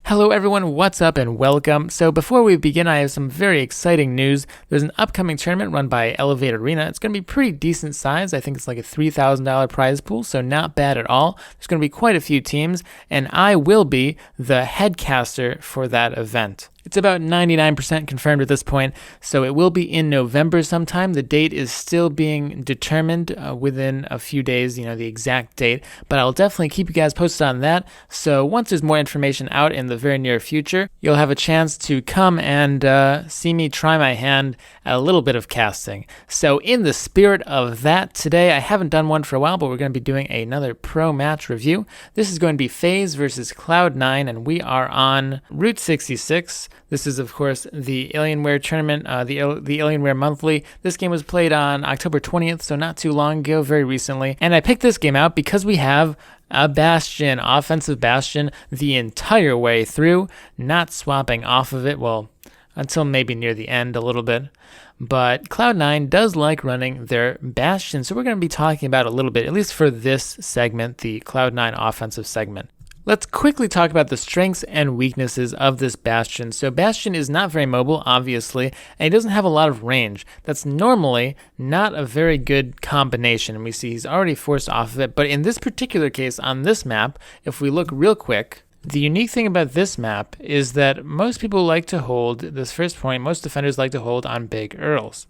Hello everyone, what's up and welcome. So before we begin, I have some very exciting news. There's an upcoming tournament run by Elevate Arena. It's going to be pretty decent size. I think it's like a $3,000 prize pool, so not bad at all. There's going to be quite a few teams, and I will be the headcaster for that event. It's about 99% confirmed at this point, so it will be in November sometime. The date is still being determined within a few days, the exact date, but I'll definitely keep you guys posted on that. So once there's more information out in the very near future, you'll have a chance to come and see me try my hand at a little bit of casting. So in the spirit of that, today I haven't done one for a while, but we're going to be doing another pro match review. This is going to be Faze versus Cloud9, and we are on Route 66. This is, of course, the Alienware tournament, the Alienware Monthly. This game was played on October 20th, so not too long ago, very recently. And I picked this game out because we have a Bastion, offensive Bastion, the entire way through, not swapping off of it, well, until maybe near the end a little bit. But Cloud9 does like running their Bastion, so we're going to be talking about it a little bit, at least for this segment, the Cloud9 offensive segment. Let's quickly talk about the strengths and weaknesses of this Bastion. So Bastion is not very mobile, obviously, and he doesn't have a lot of range. That's normally not a very good combination, and we see he's already forced off of it. But in this particular case, on this map, if we look real quick, the unique thing about this map is that most people like to hold, this first point, most defenders like to hold on big Earls.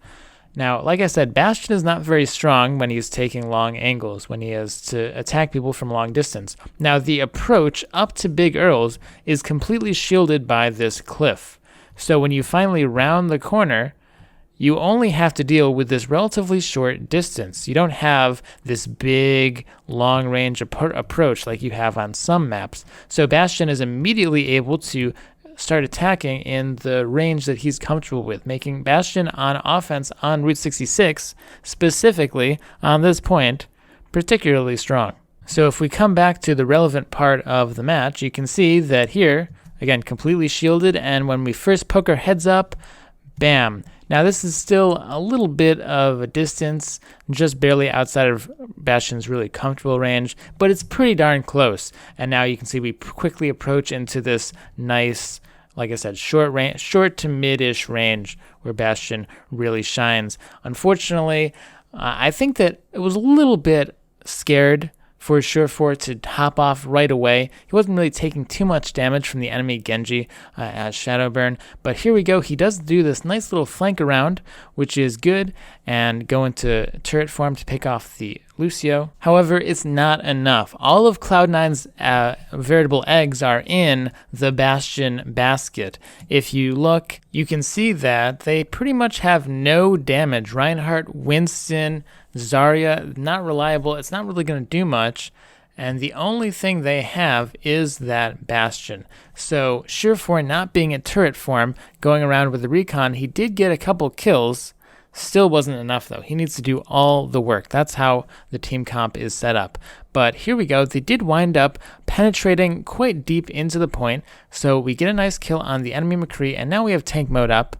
Now, like I said, Bastion is not very strong when he's taking long angles, when he has to attack people from long distance. Now, the approach up to Big Earls is completely shielded by this cliff. So when you finally round the corner, you only have to deal with this relatively short distance. You don't have this big, long-range approach like you have on some maps. So Bastion is immediately able to start attacking in the range that he's comfortable with, making Bastion on offense on Route 66, specifically on this point, particularly strong. So if we come back to the relevant part of the match, you can see that here, again, completely shielded, and when we first poke our heads up, bam. Now this is still a little bit of a distance, just barely outside of Bastion's really comfortable range, but it's pretty darn close. And now you can see we quickly approach into this nice, like I said, short to mid-ish range where Bastion really shines. Unfortunately, I think that it was a little bit scared for Surefour to hop off right away. He wasn't really taking too much damage from the enemy Genji at Shadowburn, but here we go. He does do this nice little flank around, which is good, and go into turret form to pick off the Lucio. However, it's not enough. All of Cloud9's veritable eggs are in the Bastion basket. If you look, you can see that they pretty much have no damage. Reinhardt, Winston, Zarya, not reliable. It's not really going to do much. And the only thing they have is that Bastion. So Surefour not being in turret form, going around with the recon, he did get a couple kills. Still wasn't enough though. He needs to do all the work. That's how the team comp is set up. But here we go. They did wind up penetrating quite deep into the point. So we get a nice kill on the enemy McCree, and now we have tank mode up.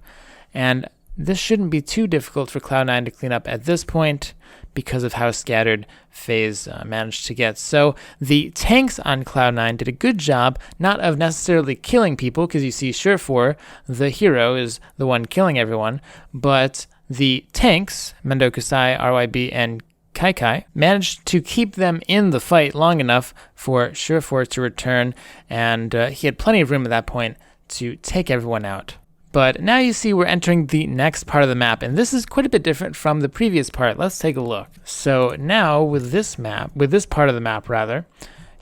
And this shouldn't be too difficult for Cloud9 to clean up at this point because of how scattered Faze managed to get. So the tanks on Cloud9 did a good job, not of necessarily killing people, because you see Surefour, the hero, is the one killing everyone, but the tanks, Mendo Kusai, RYB, and Kai managed to keep them in the fight long enough for Surefour to return, and he had plenty of room at that point to take everyone out. But now you see we're entering the next part of the map, and this is quite a bit different from the previous part. Let's take a look. So now with this part of the map rather,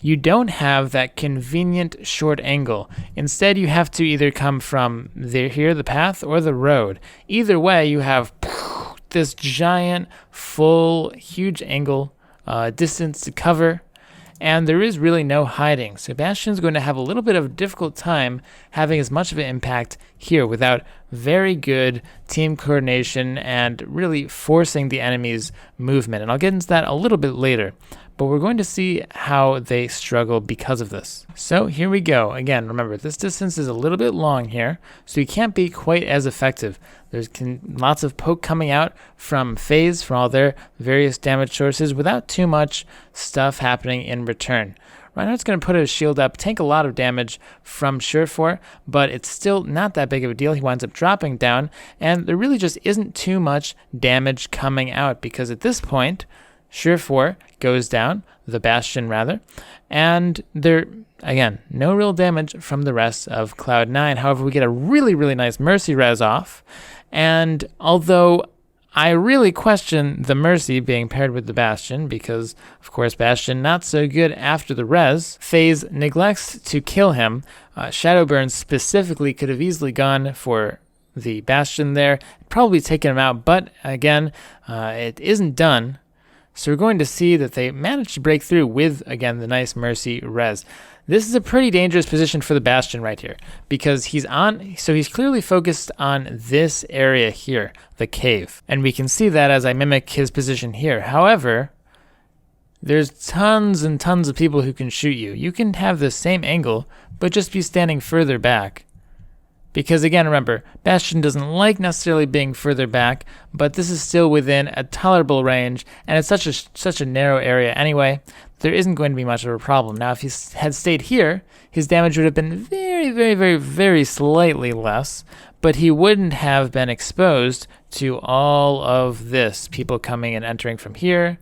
you don't have that convenient short angle. Instead, you have to either come from the path, or the road. Either way, you have this giant, full, huge angle distance to cover, and there is really no hiding. So Bastion's going to have a little bit of a difficult time having as much of an impact here without very good team coordination and really forcing the enemy's movement. And I'll get into that a little bit later. But we're going to see how they struggle because of this. So here we go. Again, remember, this distance is a little bit long here, so you can't be quite as effective. There's lots of poke coming out from Faze for all their various damage sources without too much stuff happening in return. Reinhardt's going to put his shield up, take a lot of damage from Surefour, but it's still not that big of a deal. He winds up dropping down, and there really just isn't too much damage coming out, because at this point, Surefour goes down, the Bastion rather, and there, again, no real damage from the rest of Cloud9. However, we get a really, really nice Mercy res off, and although I really question the Mercy being paired with the Bastion, because, of course, Bastion not so good after the res, Faze neglects to kill him. Shadowburn specifically could have easily gone for the Bastion there, probably taken him out, but again, it isn't done. So we're going to see that they managed to break through with, again, the nice Mercy res. This is a pretty dangerous position for the Bastion right here, because he's clearly focused on this area here, the cave. And we can see that as I mimic his position here. However, there's tons and tons of people who can shoot you. You can have the same angle, but just be standing further back. Because again, remember, Bastion doesn't like necessarily being further back, but this is still within a tolerable range, and it's such a narrow area anyway, there isn't going to be much of a problem. Now, if he had stayed here, his damage would have been very, very, very, very slightly less, but he wouldn't have been exposed to all of this. People coming and entering from here,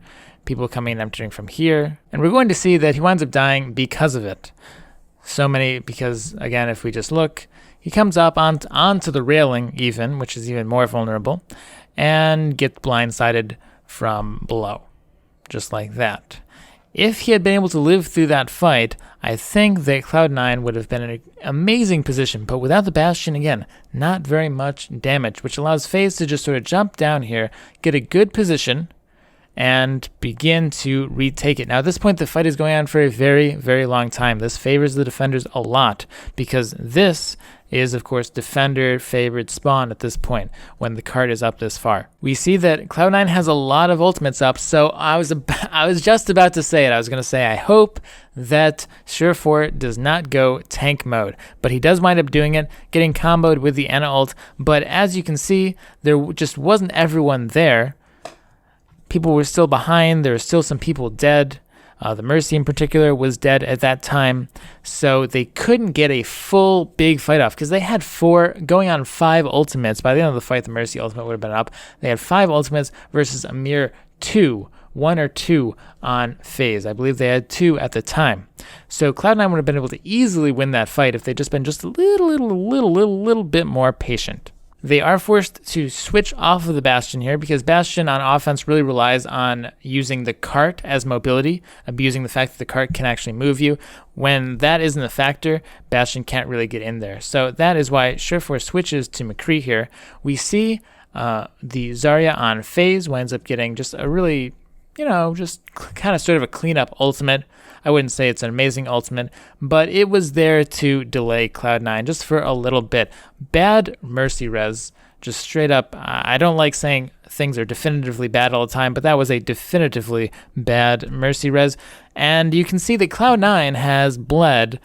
people coming and entering from here, and we're going to see that he winds up dying because of it. Because, again, if we just look, he comes up onto the railing even, which is even more vulnerable, and gets blindsided from below, just like that. If he had been able to live through that fight, I think that Cloud9 would have been in an amazing position, but without the Bastion, again, not very much damage, which allows Faze to just sort of jump down here, get a good position, and begin to retake it. Now, at this point, the fight is going on for a very, very long time. This favors the defenders a lot, because this is, of course, defender-favored spawn at this point when the card is up this far. We see that Cloud9 has a lot of ultimates up, so I was just about to say it. I was going to say, I hope that Surefour does not go tank mode, but he does wind up doing it, getting comboed with the Ana ult, but as you can see, there just wasn't everyone there. People were still behind. There were still some people dead. The Mercy in particular was dead at that time, so they couldn't get a full big fight off because they had 4 going on 5 ultimates. By the end of the fight, the Mercy ultimate would have been up. They had 5 ultimates versus a mere 1 or 2 on Faze. I believe they had 2 at the time. So Cloud9 would have been able to easily win that fight if they'd just been just a little bit more patient. They are forced to switch off of the Bastion here because Bastion on offense really relies on using the cart as mobility, abusing the fact that the cart can actually move you. When that isn't a factor, Bastion can't really get in there. So that is why Surefour switches to McCree here. We see the Zarya on Faze winds up getting just a really, just kind of sort of a cleanup ultimate. I wouldn't say it's an amazing ultimate, but it was there to delay Cloud9 just for a little bit. Bad Mercy res, just straight up. I don't like saying things are definitively bad all the time, but that was a definitively bad Mercy res. And you can see that Cloud9 has bled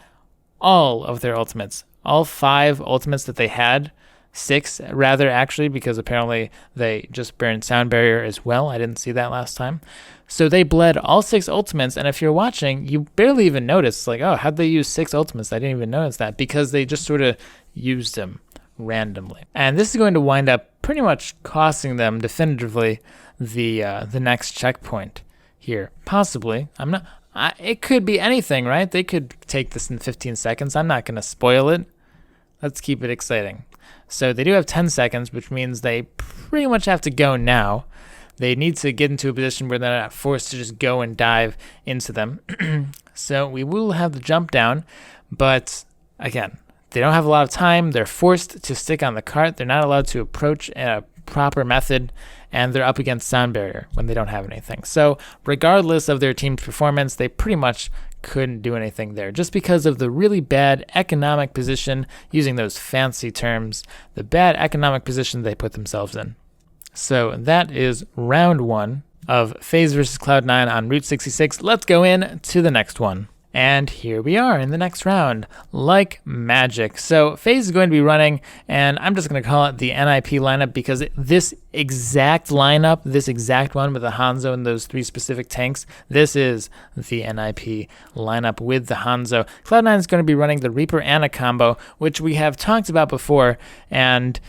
all of their ultimates. All 5 ultimates that they had. 6 rather, actually, because apparently they just burned Sound Barrier as well. I didn't see that last time. So they bled all 6 ultimates, and if you're watching, you barely even notice, like, oh, how'd they use 6 ultimates? I didn't even notice that, because they just sort of used them randomly. And this is going to wind up pretty much costing them definitively the next checkpoint here. Possibly. It could be anything, right? They could take this in 15 seconds. I'm not going to spoil it. Let's keep it exciting. So they do have 10 seconds, which means they pretty much have to go now. They need to get into a position where they're not forced to just go and dive into them. So we will have the jump down, but again, they don't have a lot of time. They're forced to stick on the cart. They're not allowed to approach a proper method, and they're up against Sound Barrier when they don't have anything. So regardless of their team's performance, they pretty much couldn't do anything there just because of the really bad economic position, using those fancy terms, the bad economic position they put themselves in. So that is round 1 of Faze versus Cloud9 on Route 66. Let's go in to the next one. And here we are in the next round, like magic. So Faze is going to be running, and I'm just going to call it the NIP lineup because this exact lineup, this exact one with the Hanzo and those 3 specific tanks, this is the NIP lineup with the Hanzo. Cloud9 is going to be running the Reaper Ana combo, which we have talked about before, and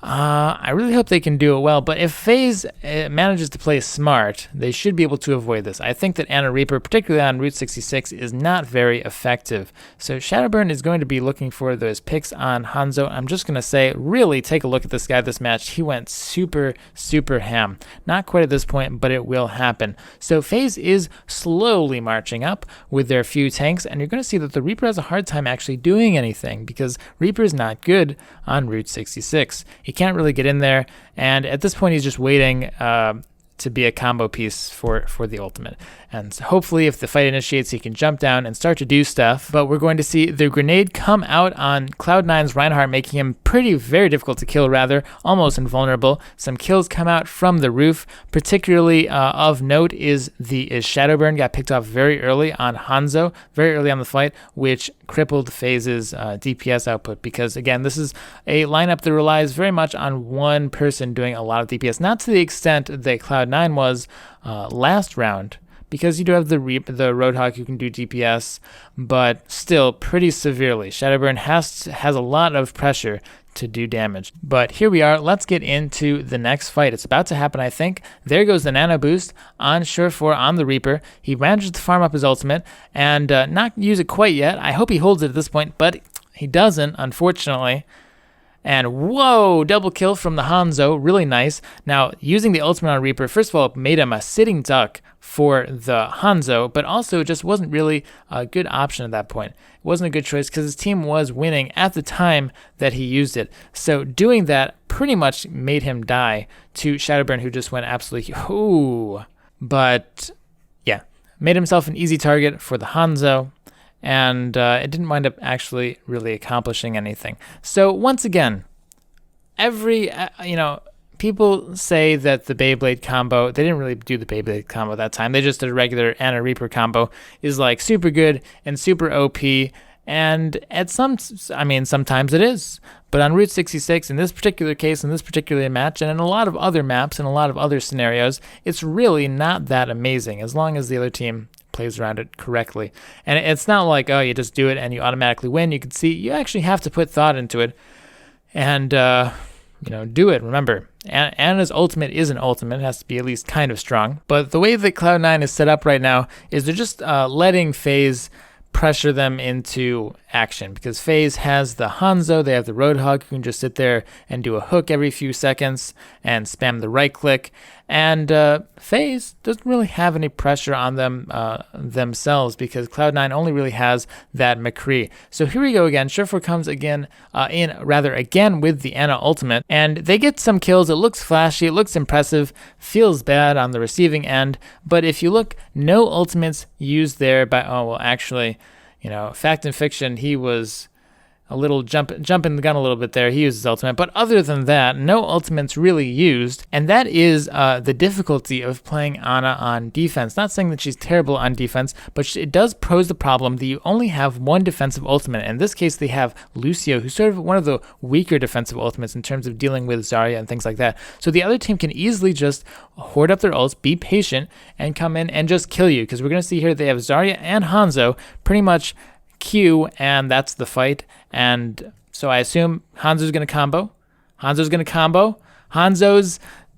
I really hope they can do it well, but if Faze manages to play smart, they should be able to avoid this. I think that Ana Reaper, particularly on Route 66, is not very effective. So Shadowburn is going to be looking for those picks on Hanzo. I'm just going to say, really take a look at this guy this match. He went super, super ham. Not quite at this point, but it will happen. So Faze is slowly marching up with their few tanks, and you're going to see that the Reaper has a hard time actually doing anything because Reaper is not good on Route 66. He can't really get in there, and at this point he's just waiting to be a combo piece for the ultimate. And so hopefully if the fight initiates, he can jump down and start to do stuff. But we're going to see the grenade come out on Cloud9's Reinhardt, making him very difficult to kill, rather, almost invulnerable. Some kills come out from the roof. Particularly of note is Shadowburn got picked off very early on Hanzo, very early on the fight, which crippled Faze's DPS output, because again, this is a lineup that relies very much on one person doing a lot of DPS, not to the extent that Cloud9 was last round, because you do have the Roadhog who can do DPS, but still pretty severely. Shadowburn has a lot of pressure to do damage. But here we are. Let's get into the next fight. It's about to happen, I think. There goes the nano boost on Surefour on the Reaper. He manages to farm up his ultimate and not use it quite yet. I hope he holds it at this point, but he doesn't, unfortunately. And whoa, double kill from the Hanzo, really nice. Now, using the ultimate on Reaper, first of all, made him a sitting duck for the Hanzo, but also just wasn't really a good option at that point. It wasn't a good choice because his team was winning at the time that he used it. So doing that pretty much made him die to Shadowburn, who just went absolutely, ooh. But yeah, made himself an easy target for the Hanzo. And it didn't wind up actually really accomplishing anything. So once again, people say that the Beyblade combo, they didn't really do the Beyblade combo that time. They just did a regular Ana Reaper combo, is like super good and super OP. And sometimes it is. But on Route 66, in this particular case, in this particular match, and in a lot of other maps and a lot of other scenarios, it's really not that amazing as long as the other team plays around it correctly. And it's not like, oh, you just do it and you automatically win. You can see you actually have to put thought into it and do it. Remember, Ana's ultimate is an ultimate. It has to be at least kind of strong. But the way that Cloud9 is set up right now is they're just letting Faze pressure them into action, because Faze has the Hanzo, they have the Roadhog who can just sit there and do a hook every few seconds and spam the right click, and Faze doesn't really have any pressure on them themselves, because Cloud9 only really has that McCree. So here we go again. Surefour comes again again with the Ana ultimate, and they get some kills. It looks flashy, it looks impressive, feels bad on the receiving end, but if you look, no ultimates used there by, fact and fiction, he was a little jumping the gun a little bit there. He used his ultimate, but other than that, no ultimates really used, and that is the difficulty of playing Ana on defense. Not saying that she's terrible on defense, but it does pose the problem that you only have one defensive ultimate. In this case, they have Lucio, who's sort of one of the weaker defensive ultimates in terms of dealing with Zarya and things like that. So the other team can easily just hoard up their ults, be patient, and come in and just kill you, because we're going to see here they have Zarya and Hanzo pretty much Q, and that's the fight. And so I assume Hanzo's going to combo. Hanzo's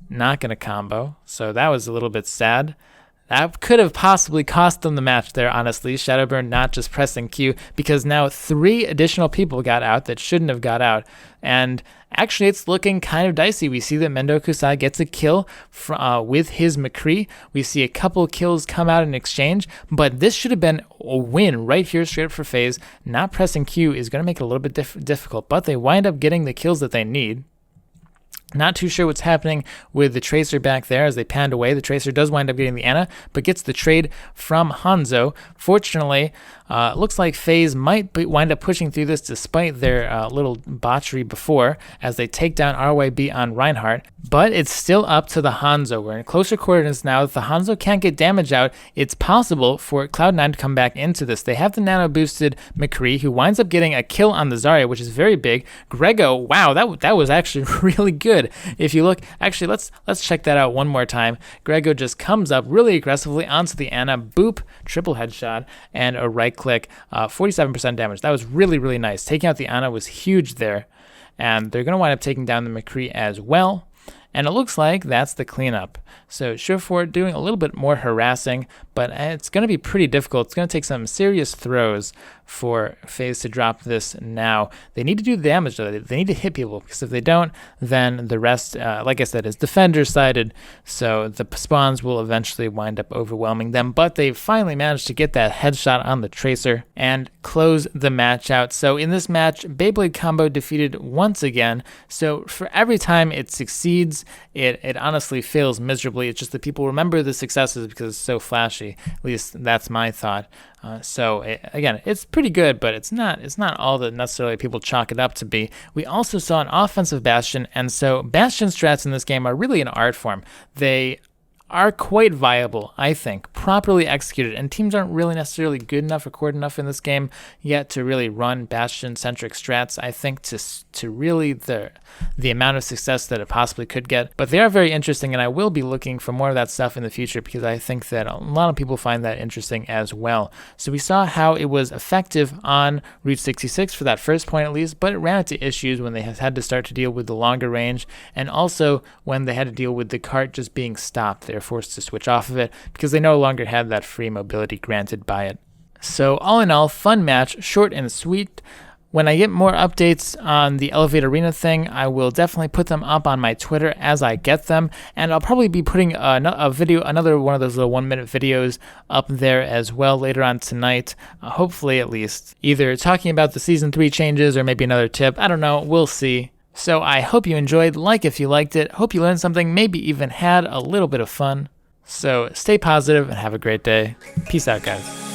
not going to combo. So that was a little bit sad. That could have possibly cost them the match there, honestly. Shadowburn not just pressing Q, because now 3 additional people got out that shouldn't have got out. And actually, it's looking kind of dicey. We see that Mendo Kusai gets a kill with his McCree. We see a couple kills come out in exchange, but this should have been a win right here, straight up for Faze. Not pressing Q is going to make it a little bit difficult, but they wind up getting the kills that they need. Not too sure what's happening with the Tracer back there as they panned away. The Tracer does wind up getting the Ana, but gets the trade from Hanzo. Fortunately, looks like Faze might wind up pushing through this despite their little botchery before as they take down RYB on Reinhardt. But it's still up to the Hanzo. We're in closer quarters now. If the Hanzo can't get damage out, it's possible for Cloud9 to come back into this. They have the nano boosted McCree, who winds up getting a kill on the Zarya, which is very big. Grego, wow, that was actually really good. If you look, actually, let's check that out one more time. Grego just comes up really aggressively onto the Ana, boop, triple headshot, and a right click, 47% damage. That was really, really nice. Taking out the Ana was huge there, and they're going to wind up taking down the McCree as well. And it looks like that's the cleanup. So Surefour doing a little bit more harassing, but it's going to be pretty difficult. It's going to take some serious throws for Faze to drop this now. They need to do the damage, though. They need to hit people, because if they don't, then the rest, like I said, is defender-sided, so the spawns will eventually wind up overwhelming them. But they finally managed to get that headshot on the Tracer and close the match out. So in this match, Beyblade Combo defeated once again. So for every time it succeeds, it honestly fails miserably. It's just that people remember the successes because it's so flashy. At least that's my thought. Again, it's pretty good, but it's not all that necessarily people chalk it up to be. We also saw an offensive Bastion, and so Bastion strats in this game are really an art form. They are quite viable, I think, properly executed, and teams aren't really necessarily good enough or core enough in this game yet to really run Bastion-centric strats, I think, to really the amount of success that it possibly could get. But they are very interesting, and I will be looking for more of that stuff in the future because I think that a lot of people find that interesting as well. So we saw how it was effective on Route 66 for that first point at least, but it ran into issues when they had to start to deal with the longer range, and also when they had to deal with the cart just being stopped. They're forced to switch off of it because they no longer had that free mobility granted by it. So all in all, fun match, short and sweet. When I get more updates on the Elevate Arena thing, I will definitely put them up on my Twitter as I get them, and I'll probably be putting another one of those little 1-minute videos up there as well later on tonight, hopefully at least, either talking about the Season 3 changes or maybe another tip. I don't know, we'll see. So I hope you enjoyed, like if you liked it, hope you learned something, maybe even had a little bit of fun. So stay positive and have a great day. Peace out, guys.